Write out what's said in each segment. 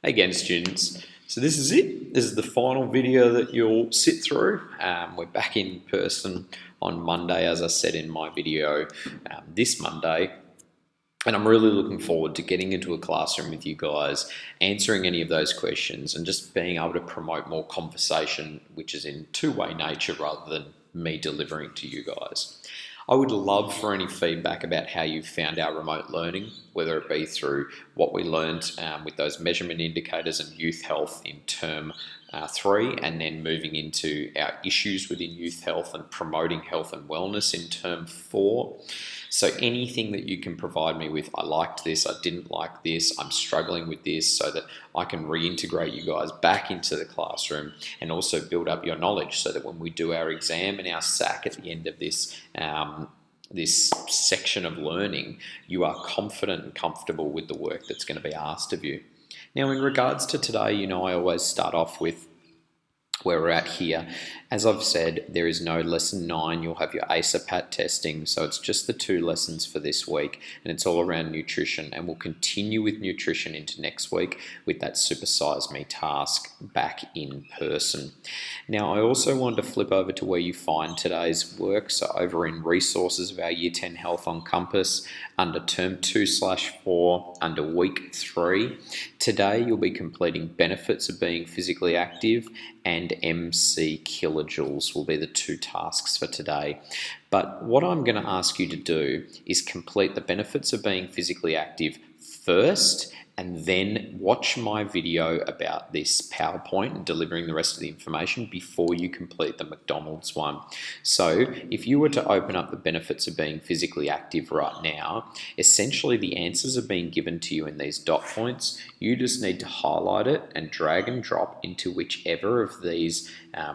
Again, students, so this is it. This is the final video that you'll sit through. We're back in person on Monday, as I said in my video, this Monday. And I'm really looking forward to getting into a classroom with you guys, answering any of those questions and just being able to promote more conversation, which is in two-way nature rather than me delivering to you guys. I would love for any feedback about how you found our remote learning, whether it be through what we learned with those measurement indicators and youth health in term 3, and then moving into our issues within youth health and promoting health and wellness in term 4. So anything that you can provide me with, I liked this, I didn't like this, I'm struggling with this, so that I can reintegrate you guys back into the classroom and also build up your knowledge so that when we do our exam and our SAC at the end of this this section of learning, you are confident and comfortable with the work that's going to be asked of you. Now, in regards to today, you know I always start off with where we're at here. As I've said, there is no lesson 9. You'll have your ASAPAT testing, so it's just the 2 lessons for this week, and it's all around nutrition, and we'll continue with nutrition into next week with that Supersize Me task back in person. Now, I also wanted to flip over to where you find today's work, so over in resources of our Year 10 Health on Compass, under term 2/4, under week 3. Today, you'll be completing benefits of being physically active, and MC kilojoules will be the 2 tasks for today. But what I'm going to ask you to do is complete the benefits of being physically active first, and then watch my video about this PowerPoint and delivering the rest of the information before you complete the McDonald's one. So if you were to open up the benefits of being physically active right now, essentially the answers are being given to you in these dot points. You just need to highlight it and drag and drop into whichever of these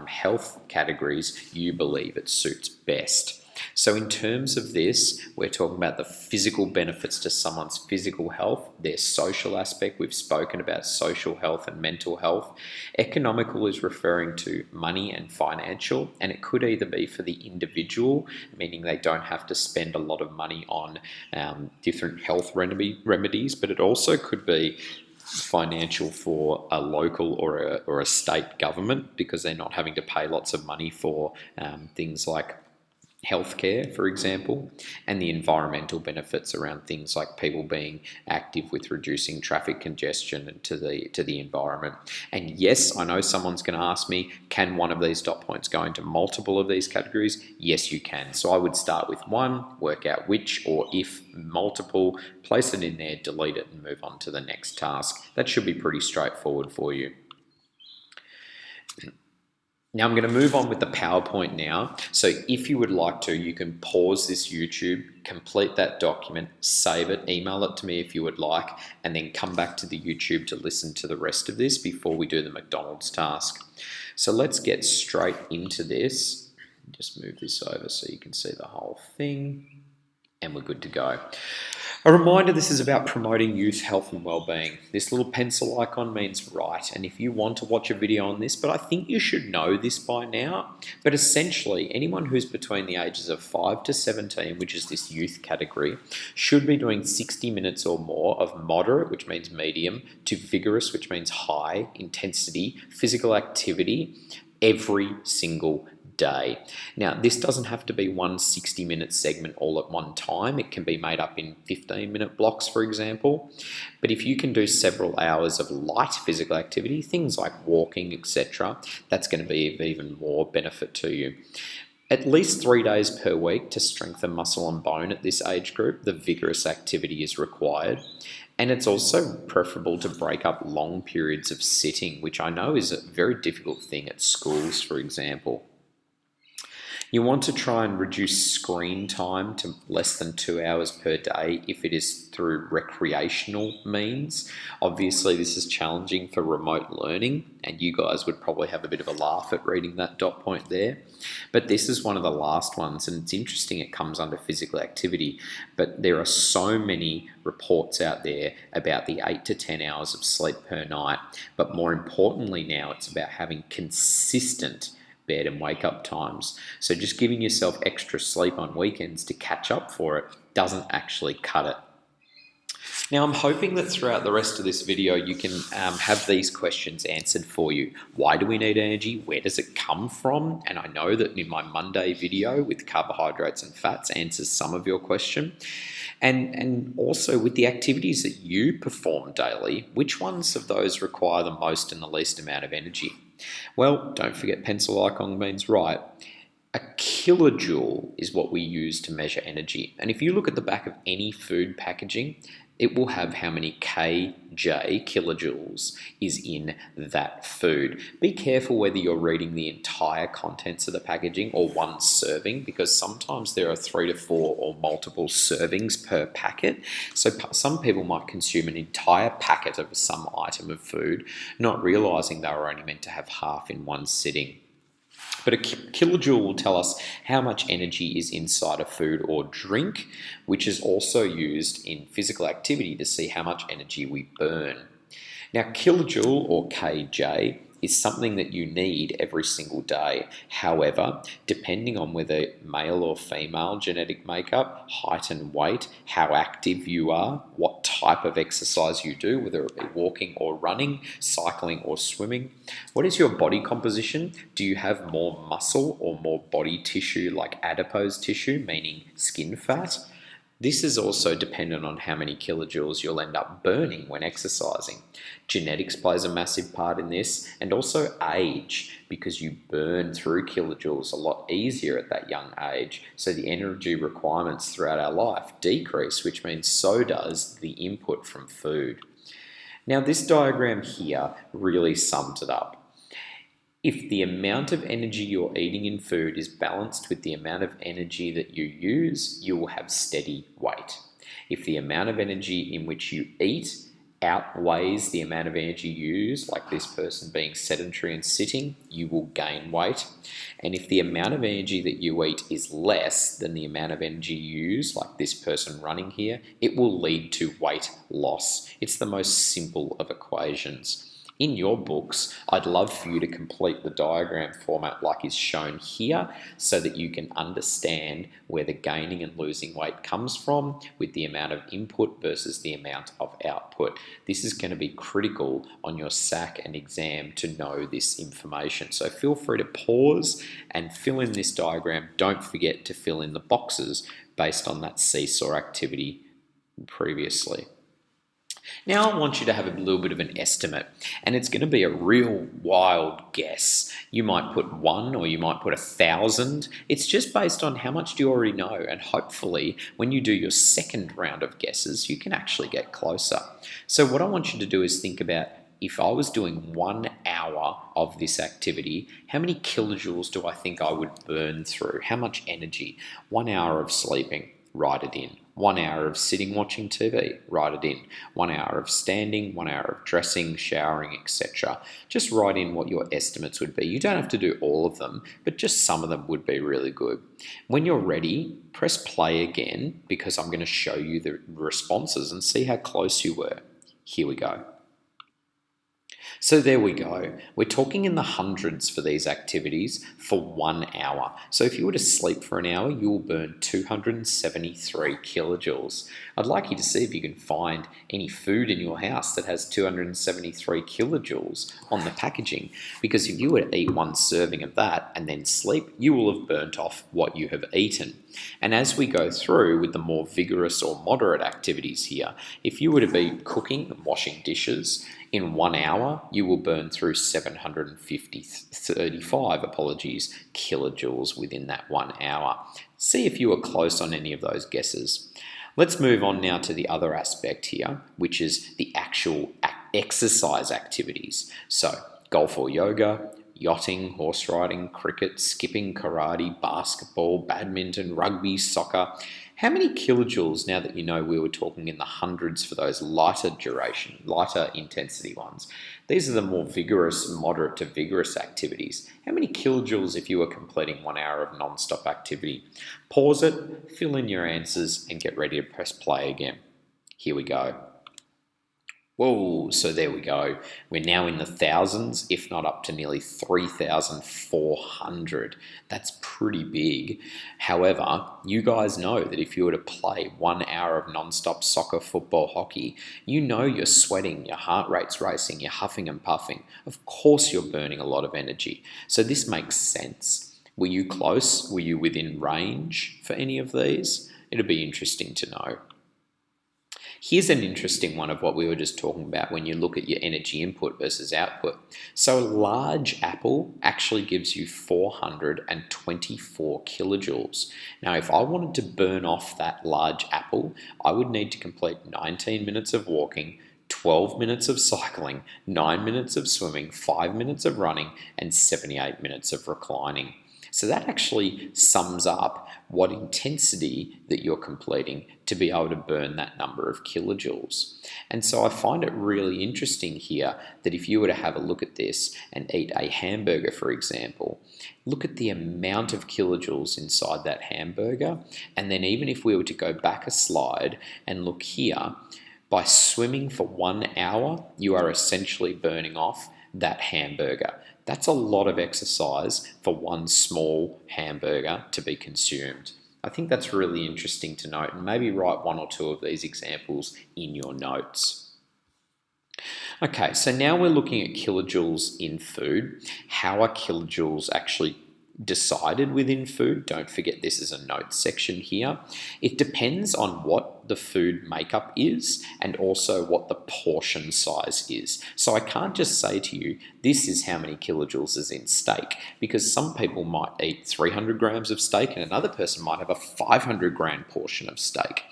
health categories you believe it suits best. So in terms of this, we're talking about the physical benefits to someone's physical health, their social aspect. We've spoken about social health and mental health. Economical is referring to money and financial, and it could either be for the individual, meaning they don't have to spend a lot of money on different health remedies, but it also could be financial for a local or a state government, because they're not having to pay lots of money for things like healthcare, for example, and the environmental benefits around things like people being active with reducing traffic congestion to the environment. And yes, I know someone's going to ask me, can one of these dot points go into multiple of these categories? Yes, you can. So I would start with one, work out which, or if multiple, place it in there, delete it, and move on to the next task. That should be pretty straightforward for you. Now I'm going to move on with the PowerPoint now. So if you would like to, you can pause this YouTube, complete that document, save it, email it to me if you would like, and then come back to the YouTube to listen to the rest of this before we do the McDonald's task. So let's get straight into this. Just move this over so you can see the whole thing, and we're good to go. A reminder, this is about promoting youth health and well-being. This little pencil icon means right, and if you want to watch a video on this, but I think you should know this by now, but essentially anyone who's between the ages of 5 to 17, which is this youth category, should be doing 60 minutes or more of moderate, which means medium, to vigorous, which means high intensity physical activity every single day. Now, this doesn't have to be one 60-minute segment all at one time. It can be made up in 15-minute blocks, for example. But if you can do several hours of light physical activity, things like walking, etc., that's going to be of even more benefit to you. At least 3 days per week to strengthen muscle and bone at this age group, the vigorous activity is required. And it's also preferable to break up long periods of sitting, which I know is a very difficult thing at schools, for example. You want to try and reduce screen time to less than 2 hours per day if it is through recreational means. Obviously, this is challenging for remote learning, and you guys would probably have a bit of a laugh at reading that dot point there. But this is one of the last ones, and it's interesting it comes under physical activity, but there are so many reports out there about the 8 to 10 hours of sleep per night. But more importantly now, it's about having consistent bed and wake up times. So just giving yourself extra sleep on weekends to catch up for it doesn't actually cut it. Now, I'm hoping that throughout the rest of this video, you can have these questions answered for you. Why do we need energy? Where does it come from? And I know that in my Monday video with carbohydrates and fats answers some of your question. And also with the activities that you perform daily, which ones of those require the most and the least amount of energy? Well, don't forget pencil icon means right. A kilojoule is what we use to measure energy. And if you look at the back of any food packaging, it will have how many kilojoules is in that food. Be careful whether you're reading the entire contents of the packaging or one serving, because sometimes there are 3 to 4 or multiple servings per packet. So some people might consume an entire packet of some item of food, not realizing they were only meant to have half in one sitting. But a kilojoule will tell us how much energy is inside a food or drink, which is also used in physical activity to see how much energy we burn. Now, kilojoule or kJ is something that you need every single day. However, depending on whether male or female genetic makeup, height and weight, how active you are, what type of exercise you do, whether it be walking or running, cycling or swimming, what is your body composition? Do you have more muscle or more body tissue like adipose tissue, meaning skin fat? This is also dependent on how many kilojoules you'll end up burning when exercising. Genetics plays a massive part in this, and also age, because you burn through kilojoules a lot easier at that young age, so the energy requirements throughout our life decrease, which means so does the input from food. Now, this diagram here really sums it up. If the amount of energy you're eating in food is balanced with the amount of energy that you use, you will have steady weight. If the amount of energy in which you eat outweighs the amount of energy used, like this person being sedentary and sitting, you will gain weight. And if the amount of energy that you eat is less than the amount of energy used, like this person running here, it will lead to weight loss. It's the most simple of equations. In your books, I'd love for you to complete the diagram format like is shown here, so that you can understand where the gaining and losing weight comes from with the amount of input versus the amount of output. This is going to be critical on your SAC and exam to know this information. So feel free to pause and fill in this diagram. Don't forget to fill in the boxes based on that seesaw activity previously. Now I want you to have a little bit of an estimate, and it's going to be a real wild guess. You might put 1 or you might put 1,000. It's just based on how much do you already know, and hopefully when you do your second round of guesses, you can actually get closer. So what I want you to do is think about, if I was doing 1 hour of this activity, how many kilojoules do I think I would burn through? How much energy? 1 hour of sleeping, write it in. 1 hour of sitting watching TV, write it in. 1 hour of standing, 1 hour of dressing, showering, etc. Just write in what your estimates would be. You don't have to do all of them, but just some of them would be really good. When you're ready, press play again, because I'm going to show you the responses and see how close you were. Here we go. So there we go. We're talking in the hundreds for these activities for 1 hour. So if you were to sleep for an hour, you will burn 273 kilojoules. I'd like you to see if you can find any food in your house that has 273 kilojoules on the packaging, because if you were to eat 1 serving of that and then sleep, you will have burnt off what you have eaten. And as we go through with the more vigorous or moderate activities here, if you were to be cooking and washing dishes, in 1 hour, you will burn through 735 kilojoules within that 1 hour. See if you were close on any of those guesses. Let's move on now to the other aspect here, which is the actual exercise activities. So, golf or yoga, yachting, horse riding, cricket, skipping, karate, basketball, badminton, rugby, soccer. How many kilojoules, now that you know we were talking in the hundreds for those lighter duration, lighter intensity ones? These are the more vigorous, moderate to vigorous activities. How many kilojoules if you were completing 1 hour of non-stop activity? Pause it, fill in your answers, and get ready to press play again. Here we go. Whoa, so there we go. We're now in the thousands, if not up to nearly 3,400. That's pretty big. However, you guys know that if you were to play 1 hour of non-stop soccer, football, hockey, you know you're sweating, your heart rate's racing, you're huffing and puffing. Of course you're burning a lot of energy. So this makes sense. Were you close? Were you within range for any of these? It'd be interesting to know. Here's an interesting one of what we were just talking about when you look at your energy input versus output. So a large apple actually gives you 424 kilojoules. Now, if I wanted to burn off that large apple, I would need to complete 19 minutes of walking, 12 minutes of cycling, 9 minutes of swimming, 5 minutes of running, and 78 minutes of reclining. So that actually sums up what intensity that you're completing to be able to burn that number of kilojoules. And so I find it really interesting here that if you were to have a look at this and eat a hamburger, for example, look at the amount of kilojoules inside that hamburger. And then even if we were to go back a slide and look here, by swimming for 1 hour, you are essentially burning off that hamburger. That's a lot of exercise for one small hamburger to be consumed. I think that's really interesting to note, and maybe write one or two of these examples in your notes. Okay, so now we're looking at kilojoules in food. How are kilojoules actually decided within food? Don't forget this is a notes section here. It depends on what the food makeup is and also what the portion size is. So I can't just say to you, this is how many kilojoules is in steak, because some people might eat 300 grams of steak and another person might have a 500 gram portion of steak.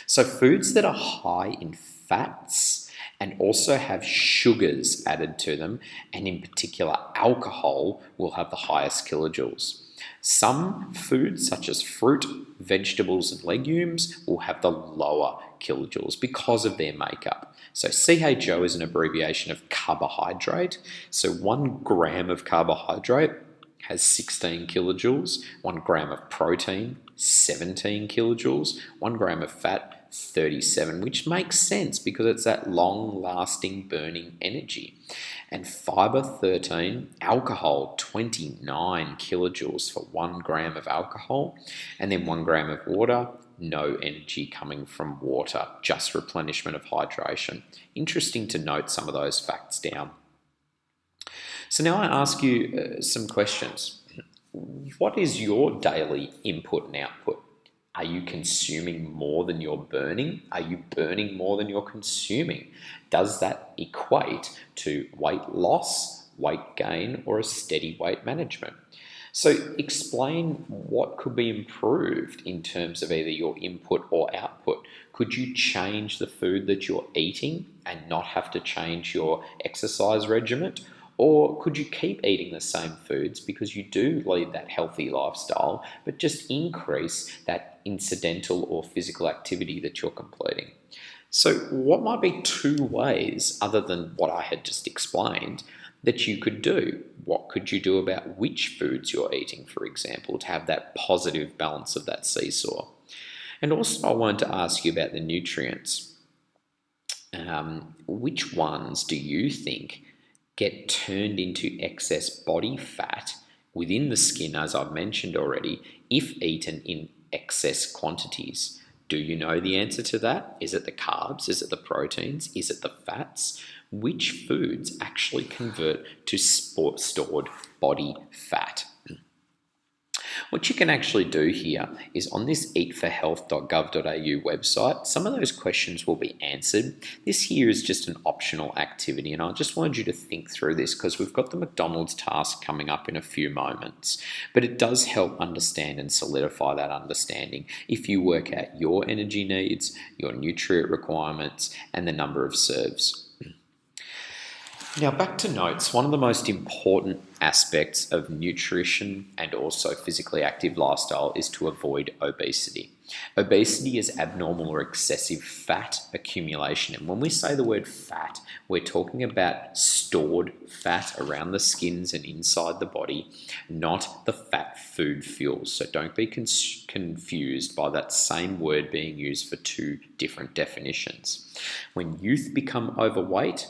So foods that are high in fats and also have sugars added to them, and in particular alcohol, will have the highest kilojoules. Some foods, such as fruit, vegetables, and legumes, will have the lower kilojoules because of their makeup. So CHO is an abbreviation of carbohydrate. So 1 gram of carbohydrate has 16 kilojoules, 1 gram of protein, 17 kilojoules, 1 gram of fat, 37, which makes sense because it's that long-lasting burning energy. And fiber, 13, alcohol, 29 kilojoules for 1 gram of alcohol, and then 1 gram of water, no energy coming from water, just replenishment of hydration. Interesting to note some of those facts down. So now I ask you some questions. What is your daily input and output? Are you consuming more than you're burning? Are you burning more than you're consuming? Does that equate to weight loss, weight gain, or a steady weight management? So explain what could be improved in terms of either your input or output. Could you change the food that you're eating and not have to change your exercise regimen? Or could you keep eating the same foods because you do lead that healthy lifestyle, but just increase that incidental or physical activity that you're completing? So what might be 2 ways, other than what I had just explained, that you could do? What could you do about which foods you're eating, for example, to have that positive balance of that seesaw? And also I wanted to ask you about the nutrients. Which ones do you think get turned into excess body fat within the skin, as I've mentioned already, if eaten in excess quantities? Do you know the answer to that? Is it the carbs? Is it the proteins? Is it the fats? Which foods actually convert to stored body fat? What you can actually do here is on this eatforhealth.gov.au website, some of those questions will be answered. This here is just an optional activity, and I just wanted you to think through this because we've got the McDonald's task coming up in a few moments. But it does help understand and solidify that understanding if you work out your energy needs, your nutrient requirements, and the number of serves. Now, back to notes. One of the most important aspects of nutrition and also physically active lifestyle is to avoid obesity. Obesity is abnormal or excessive fat accumulation. And when we say the word fat, we're talking about stored fat around the skins and inside the body, not the fat food fuels. So don't be confused by that same word being used for two different definitions. When youth become overweight,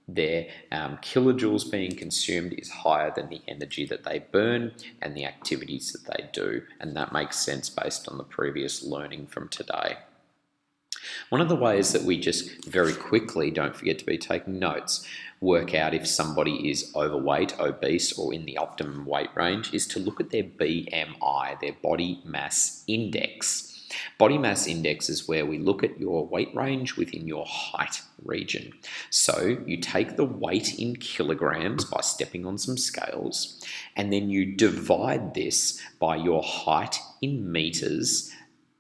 their kilojoules being consumed is higher than the energy that they burn and the activities that they do. And that makes sense based on the previous learning from today. One of the ways that we just very quickly, don't forget to be taking notes, work out if somebody is overweight, obese, or in the optimum weight range is to look at their BMI, their body mass index. Body mass index is where we look at your weight range within your height region. So you take the weight in kilograms by stepping on some scales, and then you divide this by your height in meters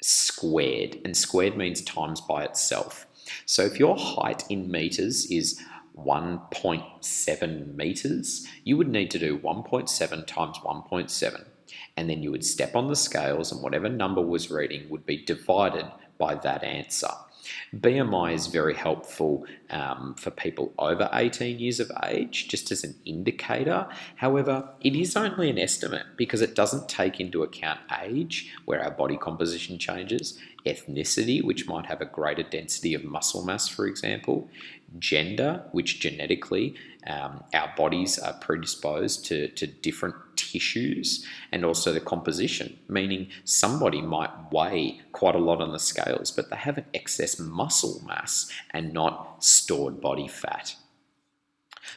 squared, and squared means times by itself. So if your height in meters is 1.7 meters, you would need to do 1.7 times 1.7. And then you would step on the scales and whatever number was reading would be divided by that answer. BMI is very helpful for people over 18 years of age, just as an indicator. However, it is only an estimate because it doesn't take into account age, where our body composition changes, ethnicity, which might have a greater density of muscle mass, for example, gender, which genetically our bodies are predisposed to different tissues, and also the composition, meaning somebody might weigh quite a lot on the scales, but they have an excess muscle mass and not stored body fat.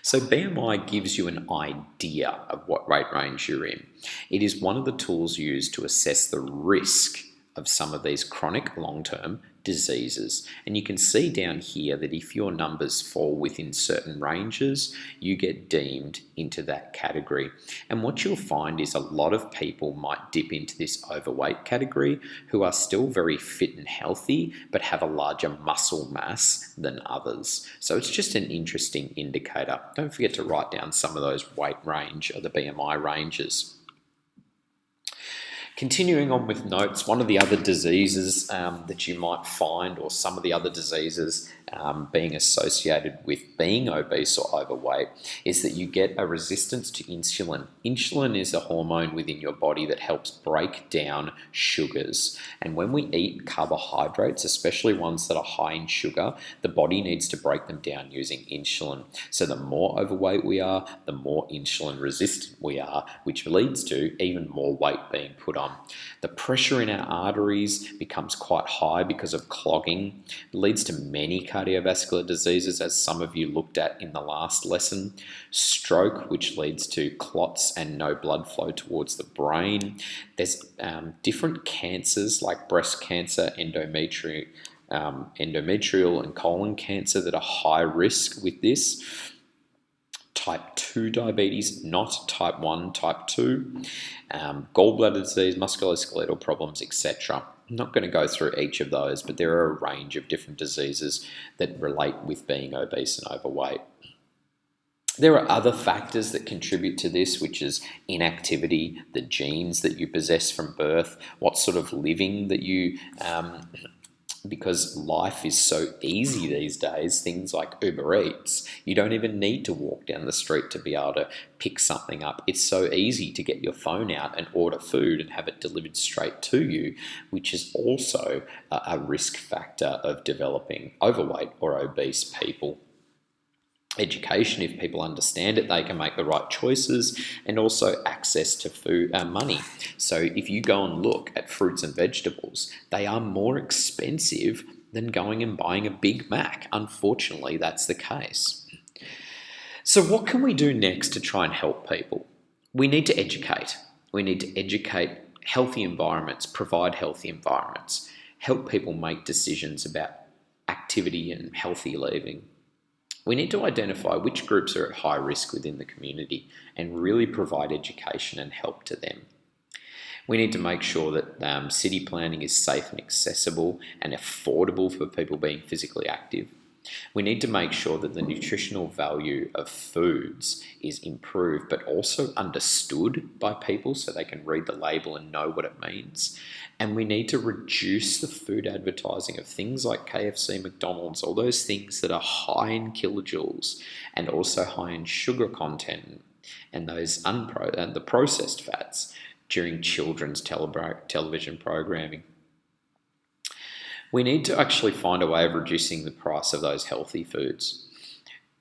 So BMI gives you an idea of what weight range you're in. It is one of the tools used to assess the risk of some of these chronic long-term diseases. And you can see down here that if your numbers fall within certain ranges, you get deemed into that category. And what you'll find is a lot of people might dip into this overweight category who are still very fit and healthy, but have a larger muscle mass than others. So it's just an interesting indicator. Don't forget to write down some of those weight range or the BMI ranges. Continuing on with notes, one of the other diseases that you might find, or some of the other diseases being associated with being obese or overweight, is that you get a resistance to insulin. Insulin is a hormone within your body that helps break down sugars. And when we eat carbohydrates, especially ones that are high in sugar, the body needs to break them down using insulin. So the more overweight we are, the more insulin resistant we are, which leads to even more weight being put on. The pressure in our arteries becomes quite high because of clogging. It leads to many cardiovascular diseases, as some of you looked at in the last lesson. Stroke, which leads to clots and no blood flow towards the brain. There's different cancers like breast cancer, endometrial and colon cancer that are high risk with this. Type 2 diabetes, not type 1, type 2, gallbladder disease, musculoskeletal problems, etc. I'm not going to go through each of those, but there are a range of different diseases that relate with being obese and overweight. There are other factors that contribute to this, which is inactivity, the genes that you possess from birth, what sort of living that you because life is so easy these days, things like Uber Eats, you don't even need to walk down the street to be able to pick something up. It's so easy to get your phone out and order food and have it delivered straight to you, which is also a risk factor of developing overweight or obese people. Education, if people understand it, they can make the right choices, and also access to food, money. So if you go and look at fruits and vegetables, they are more expensive than going and buying a Big Mac. Unfortunately, that's the case. So what can we do next to try and help people? We need to educate. We need to educate healthy environments, provide healthy environments, help people make decisions about activity and healthy living. We need to identify which groups are at high risk within the community and really provide education and help to them. We need to make sure that city planning is safe and accessible and affordable for people being physically active. We need to make sure that the nutritional value of foods is improved, but also understood by people so they can read the label and know what it means. And we need to reduce the food advertising of things like KFC, McDonald's, all those things that are high in kilojoules and also high in sugar content and the processed fats during children's television programming. We need to actually find a way of reducing the price of those healthy foods.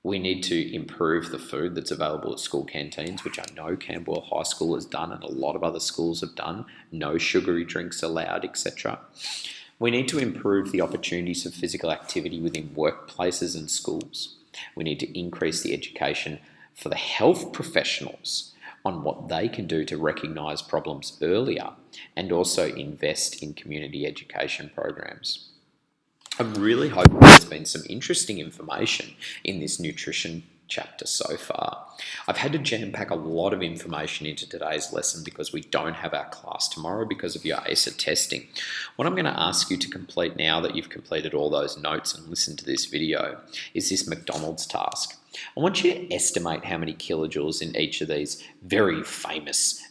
We need to improve the food that's available at school canteens, which I know Camberwell High School has done and a lot of other schools have done. No sugary drinks allowed, etc. We need to improve the opportunities of physical activity within workplaces and schools. We need to increase the education for the health professionals on what they can do to recognise problems earlier and also invest in community education programs. I'm really hoping there's been some interesting information in this nutrition chapter so far. I've had to jam pack a lot of information into today's lesson because we don't have our class tomorrow because of your ACER testing. What I'm going to ask you to complete now that you've completed all those notes and listened to this video is this McDonald's task. I want you to estimate how many kilojoules in each of these very famous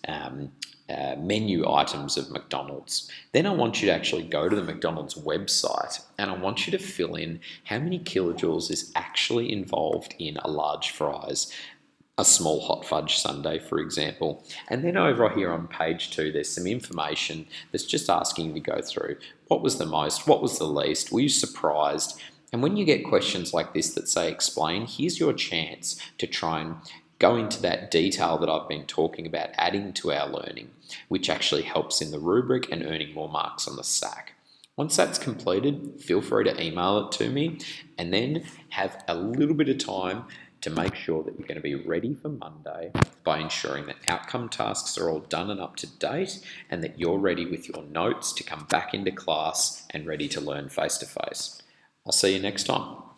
menu items of McDonald's. Then I want you to actually go to the McDonald's website and I want you to fill in how many kilojoules is actually involved in a large fries, a small hot fudge sundae, for example. And then over here on page 2, there's some information that's just asking you to go through what was the most, what was the least, were you surprised? And when you get questions like this that say explain, here's your chance to try and go into that detail that I've been talking about, adding to our learning, which actually helps in the rubric and earning more marks on the SAC. Once that's completed, feel free to email it to me and then have a little bit of time to make sure that you're going to be ready for Monday by ensuring that outcome tasks are all done and up to date and that you're ready with your notes to come back into class and ready to learn face to face. I'll see you next time.